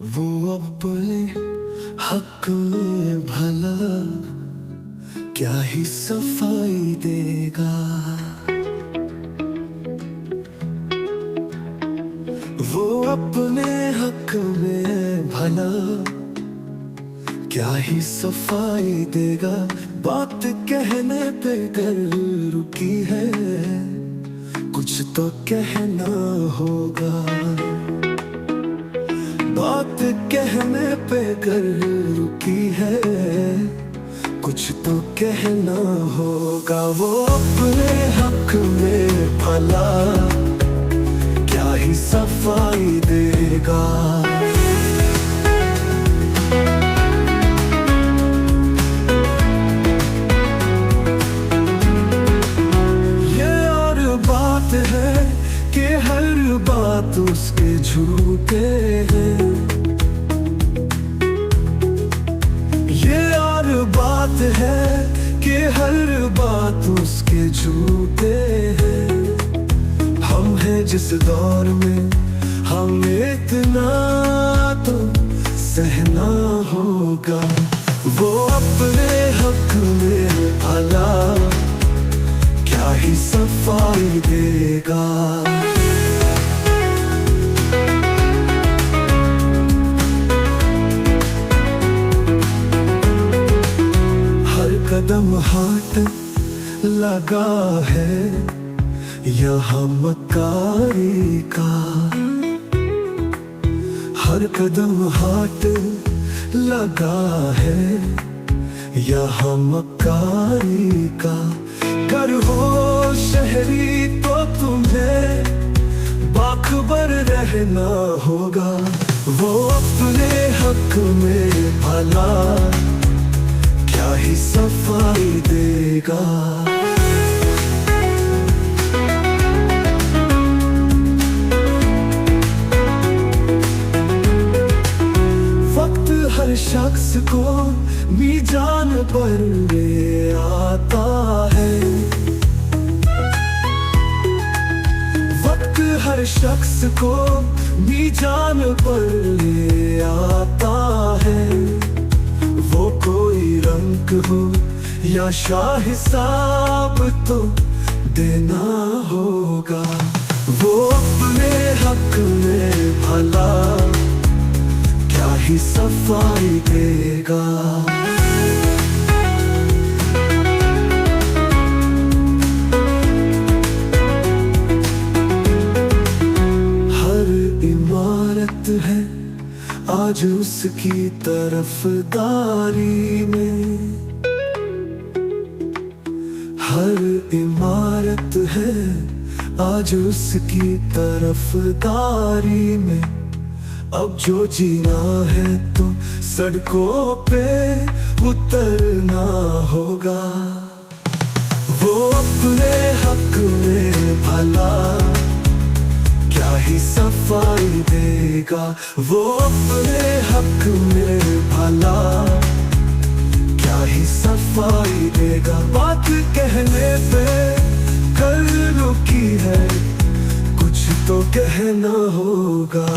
वो अपने हक में भला क्या ही सफाई देगा। वो अपने हक में भला क्या ही सफाई देगा। बात कहने पे कर रुकी है, कुछ तो कहना होगा। बात कहने पे कर रुकी है, कुछ तो कहना होगा। वो अपने हक में भला क्या ही सफाई देगा। है कि हर बात उसके झूठे हैं। ये और बात है कि हर बात उसके झूठे हैं। हम हैं जिस दौर में हमें इतना तो सहना होगा। वो अपने हक में भला क्या ही सफाई देगा। हर कदम हाथ लगा है यहाँ मक्कारी का। हर कदम हाथ लगा है यहाँ मक्कारी का। कर हो शहरी तो तुम्हें बाखबर रहना होगा। वो अपने हक में भला क्या ही सफाई देगा। वक्त हर शख्स को मीज़ान पर ले आता है। वक्त हर शख्स को मीज़ान पर ले आता है। वो कोई रंग हो या शाह, हिसाब तो देना होगा। वो अपने हक में भला क्या ही सफाई देगा। हर इमारत है आज उसकी तरफदारी में। हर इमारत है आज उसकी तरफदारी में। अब जो जीना है तो सड़कों पे उतरना होगा। वो अपने हक में भला क्या ही सफाई देगा। वो अपने हक में भला क्या ही सफाई देगा। बात कहने पे कर रुकी है, कुछ तो कहना होगा।